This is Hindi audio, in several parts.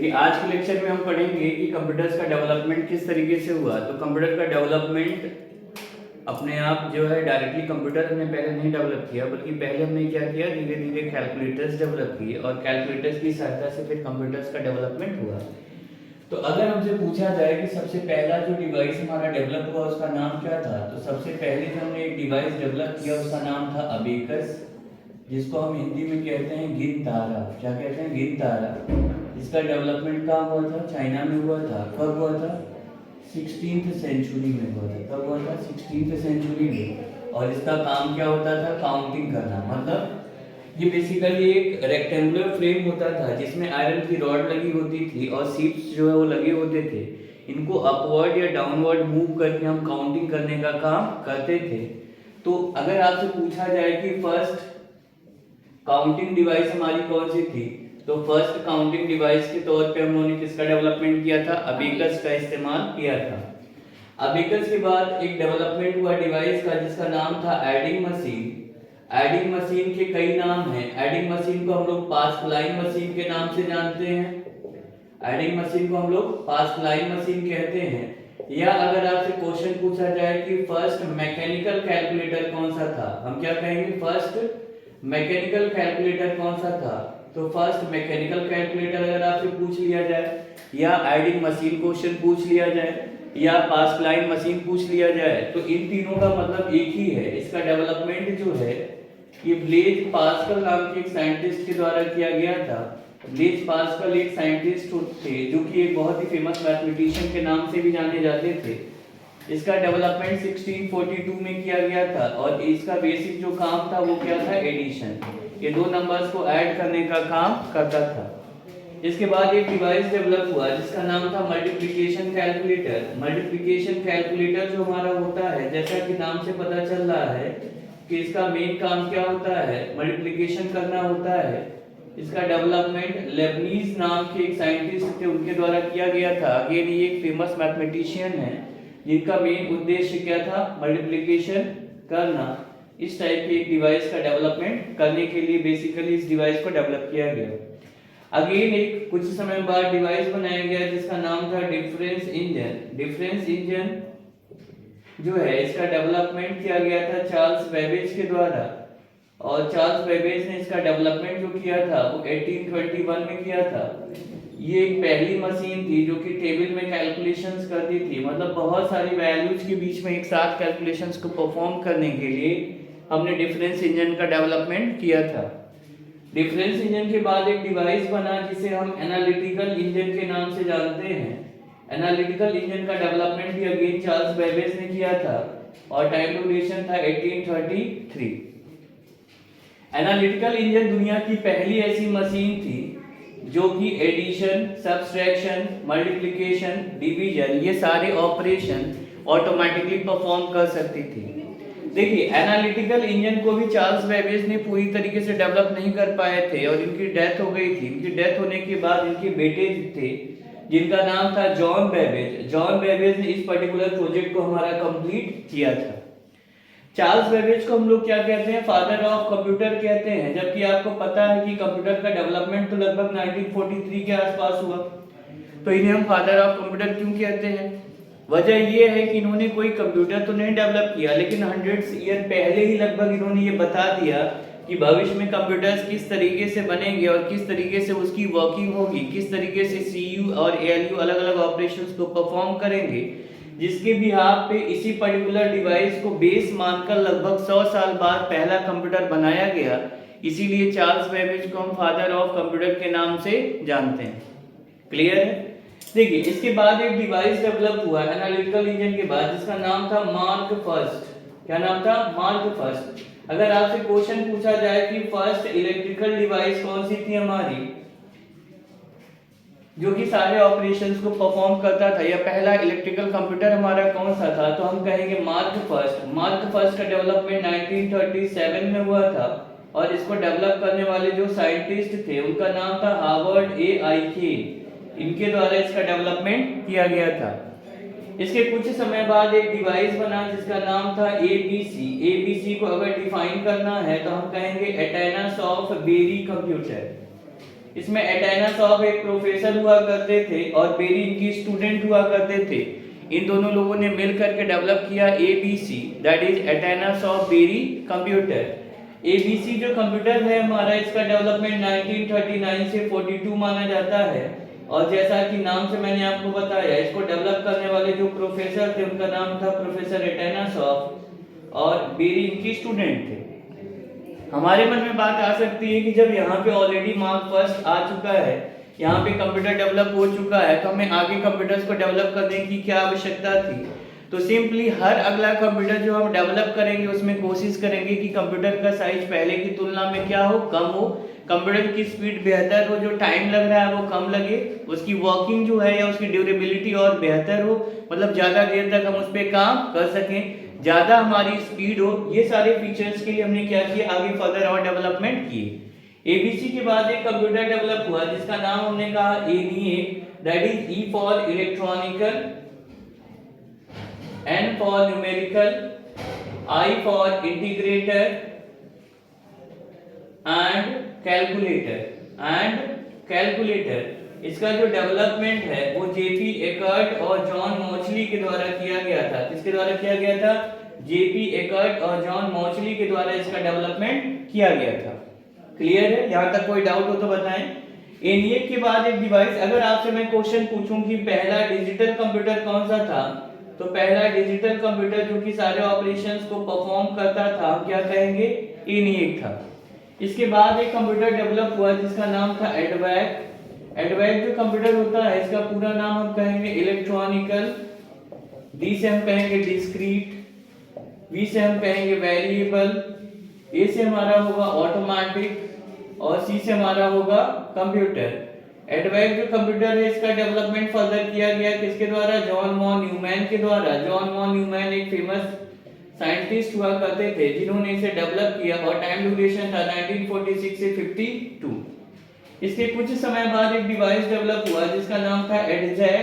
देखिए आज के लेक्चर में हम पढ़ेंगे कि कंप्यूटर्स का डेवलपमेंट किस तरीके से हुआ। तो कंप्यूटर का डेवलपमेंट अपने आप जो है डायरेक्टली कंप्यूटर हमने पहले नहीं डेवलप किया, बल्कि पहले हमने क्या किया, धीरे धीरे कैलकुलेटर्स डेवलप किए और कैलकुलेटर्स की सहायता से फिर कंप्यूटर्स का डेवलपमेंट हुआ। तो अगर हमसे पूछा जाए कि सबसे पहला जो डिवाइस हमारा डेवलप हुआ उसका नाम क्या था, तो सबसे पहले जो हमने एक डिवाइस डेवलप किया उसका नाम था अबेकस, जिसको हम हिंदी में कहते हैं गिन तारा। क्या कहते हैं? गिन तारा। इसका डेवलपमेंट कहाँ हुआ था? चाइना में हुआ था। कब हुआ था? 16th सेंचुरी में हुआ था। कब हुआ था? 16th सेंचुरी में। और इसका काम क्या होता था? काउंटिंग करना। मतलब ये बेसिकली एक रेक्टेंगुलर फ्रेम होता था जिसमें आयरन की रॉड लगी होती थी और सीट्स जो है वो लगे होते थे। इनको अपवर्ड या डाउनवर्ड मूव करके हम काउंटिंग करने का काम करते थे। तो अगर आपसे पूछा जाए कि फर्स्ट काउंटिंग डिवाइस हमारी कौन सी थी, तो फर्स्ट काउंटिंग डिवाइस के तौर पे हम लोगों ने किसका डेवलपमेंट किया था? अबेकस का इस्तेमाल किया था। अबेकस के बाद एक डेवलपमेंट हुआ डिवाइस का जिसका नाम था एडिंग मशीन। एडिंग मशीन के कई नाम हैं। एडिंग मशीन को हम लोग पास्कलाइन मशीन के नाम से जानते हैं। एडिंग मशीन को हम लोग पास्कलाइन मशीन कहते हैं। या अगर आपसे क्वेश्चन पूछा जाए कि फर्स्ट मैकेनिकल कैलकुलेटर कौन सा था, हम क्या कहेंगे? फर्स्ट मैकेनिकल कैलकुलेटर कौन सा था? तो फर्स्ट मैकेनिकल कैलकुलेटर अगर आपसे पूछ लिया जाए, या एडिंग मशीन क्वेश्चन पूछ लिया जाए, या पास्कलाइन मशीन पूछ लिया जाए, तो इन तीनों का मतलब एक ही है। इसका डेवलपमेंट जो है ये ब्लेज पास्कल नाम के एक साइंटिस्ट के द्वारा किया गया था। ब्लेज पास्कल एक साइंटिस्ट थे जो कि एक बहुत ही फेमस मैथमेटिशियन के नाम से भी जाने जाते थे। इसका डेवलपमेंट 1642 में किया गया था और इसका बेसिक जो काम था वो क्या था? एडिशन। ये दो नंबर्स को ऐड करने का काम करता था। इसके बाद एक डिवाइस डेवलप हुआ जिसका नाम था मल्टीप्लिकेशन कैलकुलेटर। मल्टीप्लिकेशन कैलकुलेटर जो हमारा होता है, जैसा कि नाम से पता चल रहा है कि इसका मेन काम क्या होता है? मल्टीप्लिकेशन करना होता है। इसका डेवलपमेंट लेबनीज नाम के एक साइंटिस्ट थे, उनके द्वारा किया गया था। अगेन ये एक फेमस मैथमेटिशियन है जिनका मेन उद्देश्य क्या था? मल्टीप्लिकेशन करना। इस टाइप के एक डिवाइस का डेवलपमेंट करने के लिए बेसिकली इस डिवाइस को डेवलप किया गया। अगेन एक कुछ समय बाद डिवाइस बनाया गया जिसका नाम था डिफरेंस इंजन। डिफरेंस इंजन जो है इसका डेवलपमेंट किया गया था चार्ल्स बेबेज के द्वारा। और चार्ल्स बेबेज ने इसका डेवलपमेंट जो किया था वो 1821 में किया था। ये एक पहली मशीन थी जो कि टेबल में कैलकुलेशंस करती थी। मतलब बहुत सारी वैल्यूज के बीच में एक साथ कैलकुलेशंस को परफॉर्म करने के लिए हमने डिफरेंस इंजन का डेवलपमेंट किया था। डिफरेंस इंजन के बाद एक डिवाइस बना जिसे हम एनालिटिकल इंजन के नाम से जानते हैं। एनालिटिकल इंजन का डेवलपमेंट भी अगेन चार्ल्स बेबेज ने किया था और टाइम ड्यूरेशन था 1833। एनालिटिकल इंजन दुनिया की पहली ऐसी मशीन थी जो कि एडिशन, सब्सट्रैक्शन, मल्टीप्लिकेशन, डिवीजन ये सारे ऑपरेशन ऑटोमेटिकली परफॉर्म कर सकती थी। देखिए एनालिटिकल इंजन को भी चार्ल्स बेबेज ने पूरी तरीके से डेवलप नहीं कर पाए थे और इनकी डेथ हो गई थी। इनकी डेथ होने के बाद इनके बेटे थे जिनका नाम था जॉन बेबेज। जॉन बेबेज ने इस पर्टिकुलर प्रोजेक्ट को हमारा कंप्लीट किया था। चार्ल्स बेबेज को हम लोग क्या कहते हैं? फादर ऑफ कंप्यूटर कहते हैं। जबकि आपको पता है कि कंप्यूटर का डेवलपमेंट तो लगभग 1943 के आसपास हुआ। तो इन्हें हम फादर ऑफ कंप्यूटर क्यों कहते हैं? वजह ये है कि इन्होंने कोई कंप्यूटर तो नहीं डेवलप किया, लेकिन 100 ईयर पहले ही लगभग इन्होंने ये बता दिया कि भविष्य में कंप्यूटर्स किस तरीके से बनेंगे और किस तरीके से उसकी वर्किंग होगी, किस तरीके से सीयू और एएलयू अलग अलग ऑपरेशंस को परफॉर्म करेंगे, जिसके बिहाफ पे इसी पर्टिकुलर डिवाइस को बेस मानकर लगभग 100 साल बाद पहला कंप्यूटर बनाया गया। इसीलिए चार्ल्स बेबेज को हम फादर ऑफ कंप्यूटर के नाम से जानते हैं। क्लियर है? देखिए इसके बाद एक डिवाइस डेवलप हुआ एनालिटिकल इंजन के बाद जिसका नाम था मार्क फर्स्ट। क्या नाम था? Mark first. अगर आपसे क्वेश्चन पूछा जाए कि फर्स्ट इलेक्ट्रिकल डिवाइस कौन सी थी हमारी जो कि सारे ऑपरेशंस को परफॉर्म करता था, या पहला इलेक्ट्रिकल कंप्यूटर हमारा कौन सा था, तो हम कहेंगे मार्क फर्स्ट। मार्क फर्स्ट का डेवलपमेंट 1937 में हुआ था और इसको डेवलप करने वाले जो साइंटिस्ट थे उनका नाम था हार्वर्ड ए आइके। इनके द्वारा इसका डेवलपमेंट किया गया था। इसके कुछ समय बाद एक डिवाइस बना जिसका नाम था एबीसी। एबीसी को अगर डिफाइन करना है तो हम कहेंगे एटेनस ऑफ बेरी कंप्यूटर। इसमें एटेनस ऑफ एक प्रोफेसर हुआ करते थे और बेरी इनकी स्टूडेंट हुआ करते थे। इन दोनों लोगों ने मिल करके डेवलप किया ABC, that is Atanasoff Berry computer. ABC जो कंप्यूटर है हमारा, इसका डेवलपमेंट 1939 से 42 माना जाता है। और जैसा कि नाम से मैंने आपको बताया, इसको डेवलप करने वाले जो प्रोफेसर थे उनका नाम था प्रोफेसर एटेनस ऑफ, और बेरी इनकी स्टूडेंट थे। हमारे मन में बात आ सकती है कि जब यहाँ पे ऑलरेडी मार्क फर्स्ट आ चुका है, यहाँ पे कंप्यूटर डेवलप हो चुका है, तो हमें आगे कंप्यूटर्स को डेवलप करने की क्या आवश्यकता थी। तो सिंपली हर अगला कंप्यूटर जो हम डेवलप करेंगे उसमें कोशिश करेंगे कि कंप्यूटर का साइज पहले की तुलना में क्या हो, कम हो, कंप्यूटर की स्पीड बेहतर हो, जो टाइम लग रहा है वो कम लगे, उसकी वर्किंग जो है या उसकी ड्यूरेबिलिटी और बेहतर हो, मतलब ज़्यादा देर तक हम उस पर काम कर सकें, ज़्यादा हमारी स्पीड हो। ये सारे फीचर्स के लिए हमने क्या किया, आगे फर्दर और डेवलपमेंट किए। एबीसी के बाद एक कंप्यूटर डेवलप हुआ जिसका नाम हमने कहा ENIAC, that is E for electronical, N for numerical, I for integrator and calculator। इसका जो डेवलपमेंट है वो जेपी एकर्ट और जॉन मॉचली के द्वारा किया गया था। किसके द्वारा किया गया था? जेपी एकर्ट और जॉन मॉचली के द्वारा इसका डेवलपमेंट किया गया था। क्लियर है? यहाँ तक कोई डाउट हो तो बताएं। ENIAC के बाद एक डिवाइस, अगर आपसे मैं क्वेश्चन पूछूं कि पहला डिजिटल कंप्यूटर कौन सा था, तो पहला डिजिटल कंप्यूटर जो कि सारे ऑपरेशंस को परफॉर्म करता था, हम क्या कहेंगे? ENIAC था। इसके बाद एक कंप्यूटर डेवलप हुआ जिसका नाम था एडवैक। एडवैक जो कंप्यूटर होता है, इसका पूरा नाम हम कहेंगे इलेक्ट्रॉनिकल, डी से हम कहेंगे डिस्क्रीट, वी से हम कहेंगे वेरिएबल, ए से हमारा होगा ऑटोमेटिक और सी से हमारा होगा कंप्यूटर। एडवैक जो कंप्यूटर है इसका डेवलपमेंट फर्दर किया गया किसके द्वारा? जॉन वॉन न्यूमैन के द्वारा। जॉन वॉन न्यूमैन एक फेमस साइंटिस्ट हुआ करते थे जिन्होंने इसे डेवलप किया और टाइम ड्यूरेशन था 1946 से 52। इसके कुछ समय बाद एक डिवाइस डेवलप हुआ जिसका नाम था EDSAC,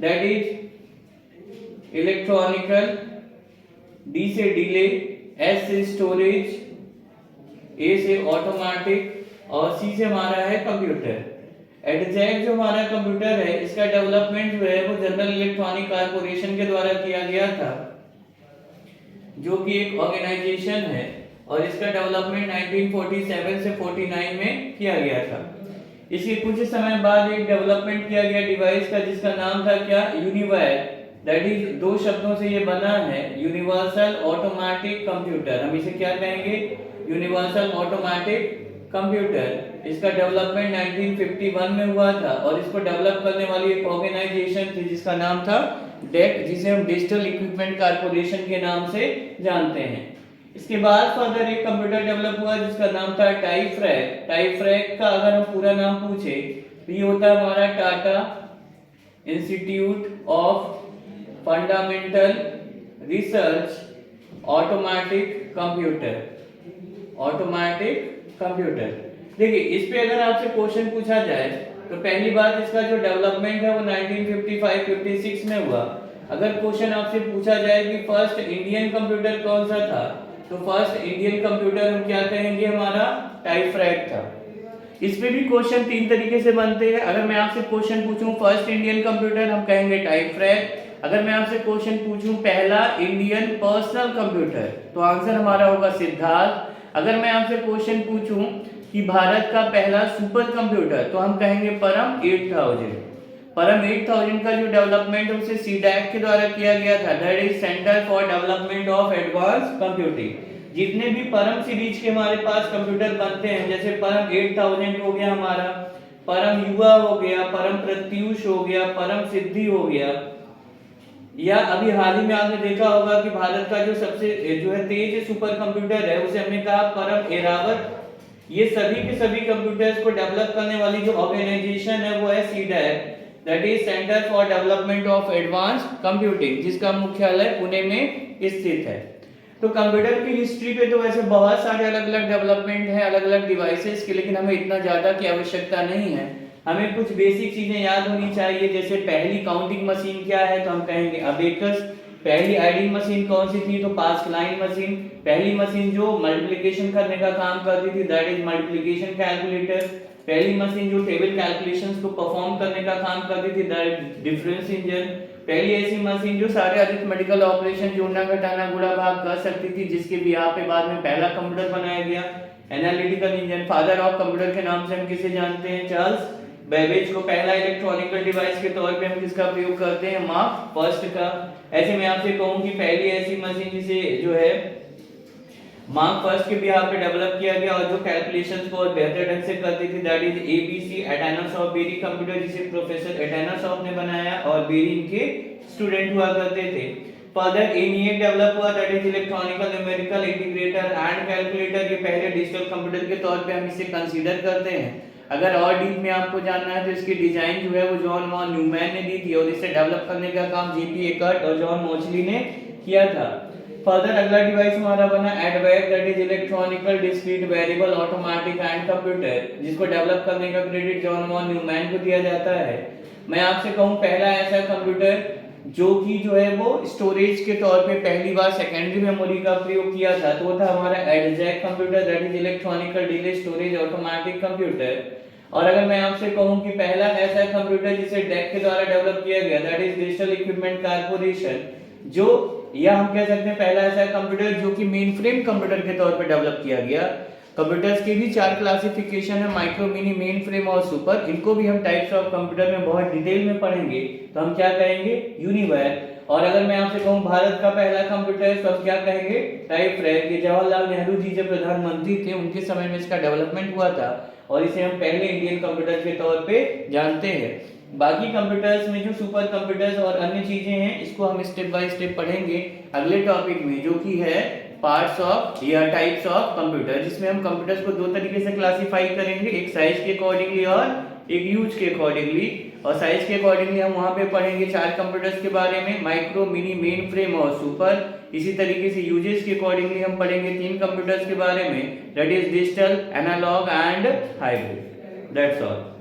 that is electronical, D से डिले, एस से स्टोरेज, ए से ऑटोमेटिक और सी से हमारा है कंप्यूटर। EDSAC जो हमारा कंप्यूटर है इसका डेवलपमेंट जो है वो जनरल इलेक्ट्रॉनिक कॉर्पोरेशन के द्वारा किया गया था, जो कि एक ऑर्गेनाइजेशन है, और इसका डेवलपमेंट 1947 से 49 में किया गया था। इसके कुछ समय बाद एक डेवलपमेंट किया गया डिवाइस का जिसका नाम था क्या? यूनिवैक, दैट इज दो शब्दों से ये बना है, यूनिवर्सल ऑटोमेटिक कंप्यूटर। हम इसे क्या कहेंगे? Universal automatic computer. इसका डेवलपमेंट 1951 में हुआ था और इसको डेवलप करने वाली एक ऑर्गेनाइजेशन थी जिसका नाम था DEC, जिसे हम डिजिटल इक्विपमेंट कॉर्पोरेशन के नाम से जानते हैं। इसके बाद फर्दर एक कंप्यूटर डेवलप हुआ जिसका नाम था टाइफ्रैक। टाइफ्रैक का अगर हम पूरा नाम पूछे तो ये होता है हमारा Tata institute of fundamental research automatic computer. Automatic computer. देखिए, इस पे अगर आपसे क्वेश्चन पूछा जाए तो पहली बात इसका जो डेवलपमेंट है वो 1955-56 में हुआ। अगर क्वेश्चन आपसे पूछा जाए कि फर्स्ट इंडियन कंप्यूटर कौन सा था, तो फर्स्ट इंडियन कंप्यूटर हम क्या कहेंगे? हमारा टाइफ्रैक था। इस पे भी क्वेश्चन तीन तरीके से बनते हैं। अगर मैं आपसे क्वेश्चन पूछूं फर्स्ट इंडियन कंप्यूटर, हम कहेंगे टाइफ्रैक। अगर मैं आपसे क्वेश्चन पूछूं पहला इंडियन पर्सनल कंप्यूटर, तो आंसर हमारा होगा सिद्धार्थ। अगर मैं आपसे क्वेश्चन पूछूं कि भारत का पहला सुपर कंप्यूटर, तो हम कहेंगे परम 8000। परम 8000 का जो डेवलपमेंट है उसे CDAC के द्वारा किया गया था, that is centre for development of advance computing. जितने भी परम सीरीज के हमारे पास कंप्यूटर बनते हैं, जैसे परम 8000 हो गया हमारा, परम युवा हो गया, परम प्रत्युष हो गया, परम सिद्धि हो गया, या अभी हाल ही में आपने देखा होगा कि भारत का जो सबसे जो है तेज सुपर कंप्यूटर है उसे हमने कहा परम एरावत। ये सभी के सभी कंप्यूटर्स को डेवलप करने वाली जो ऑर्गेनाइजेशन है वो है CDAC, that is centre for development of advance computing, जिसका मुख्यालय पुणे में स्थित है। तो कंप्यूटर की हिस्ट्री पे तो वैसे बहुत सारे अलग अलग डेवलपमेंट हैं अलग अलग डिवाइसेस के, लेकिन हमें इतना ज्यादा की आवश्यकता नहीं है। हमें कुछ बेसिक चीजें याद होनी चाहिए, जैसे पहली काउंटिंग मशीन क्या है, तो हम कहेंगे अबेकस। पहली आइडिंग मशीन कौन सी थी, तो पास्कलाइन मशीन। पहली मशीन जो मल्टीप्लिकेशन करने का काम करती थी, दैट इज मल्टीप्लिकेशन कैलकुलेटर। पहली मशीन जो टेबल कैलकुलेशंस को परफॉर्म करने का काम करती थी डिफरेंस इंजन, पहली ऐसी मशीन जो सारे अरिथमेटिकल ऑपरेशन जोड़ना घटाना गुणा भाग कर सकती थी, जिसके बिहार पे बाद में पहला कंप्यूटर बनाया गया। Analytical engine, father of computer के नाम से हम किसे जानते हैं? चार्ल्स बेबेज को पहला इलेक्ट्रॉनिकल डिवाइस के तौर पे हम किसका प्रयोग करते हैं? मार्क फर्स्ट का। ऐसे मैं आपसे कहूं कि पहली ऐसी मशीन जिसे जो है मार्क फर्स्ट के बिहार पे डेवलप किया गया और जो कैलकुलेशंस को और बेहतर ढंग से करती थी, that is ABC Atanasoff Berry computer, जिसे प्रोफेसर एटानोसॉफ ने बनाया और बेरी इनके स्टूडेंट हुआ करते थे। फर्दर ENIAC डेवलप हुआ, that is electronical numerical integrator and calculator. ये पहले डिजिटल कंप्यूटर के तौर पे हम इसे कंसीडर करते हैं। अगर और डीप में आपको जानना है तो इसकी डिजाइन जो है वो जॉन वॉन न्यूमैन ने दी थी और इसे डेवलप करने का काम जेपी एकर्ट और जॉन मोचली ने किया था। फर्दर अगला डिवाइस हमारा बना EDVAC, that is electronical discrete variable automatic and computer, जिसको डेवलप करने का क्रेडिट जॉन वॉन न्यूमैन को दिया जाता है। मैं आपसे कहूं पहला ऐसा कंप्यूटर जो कि जो है वो स्टोरेज के तौर पे पहली बार सेकेंडरी मेमोरी का प्रयोग किया था, तो वो था हमारा EDSAC computer, that is electronical delay storage automatic computer. और अगर मैं आपसे कहूं कि पहला ऐसा कंप्यूटर जिसे डेक के द्वारा डेवलप किया गया, that is digital equipment corporation, जो या हम कह सकते हैं पहला ऐसा कंप्यूटर जो कि मेन फ्रेम कंप्यूटर के तौर पे डेवलप किया गया। कंप्यूटर्स की भी 4 क्लासिफिकेशन है, माइक्रो, मिनी, मेन फ्रेम और सुपर। इनको भी हम टाइप्स ऑफ कंप्यूटर में बहुत डिटेल में पढ़ेंगे, तो हम क्या कहेंगे? यूनिवायर। और अगर मैं आपसे कहूं भारत का पहला कंप्यूटर, तो हम क्या कहेंगे? टाइपराइटर। ये जवाहरलाल नेहरू जी जब प्रधानमंत्री थे उनके समय में इसका डेवलपमेंट हुआ था और इसे हम पहले इंडियन कंप्यूटर के तौर पे जानते हैं। बाकी कंप्यूटर्स में जो सुपर कंप्यूटर्स और अन्य चीजें हैं, इसको हम स्टेप बाय स्टेप पढ़ेंगे अगले टॉपिक में, जो कि है पार्ट्स ऑफ या टाइप्स ऑफ कंप्यूटर, जिसमें हम कंप्यूटर्स को 2 तरीके से क्लासिफाई करेंगे, एक साइज के अकॉर्डिंगली और एक यूज के अकॉर्डिंगली। और साइज के अकॉर्डिंगली हम वहां पे पढ़ेंगे 4 कंप्यूटर्स के बारे में, माइक्रो, मिनी, मेन फ्रेम और सुपर। इसी तरीके से यूजेस के अकॉर्डिंगली हम पढ़ेंगे 3 कंप्यूटर्स के बारे में, that is digital, analogue and hybrid. That's all.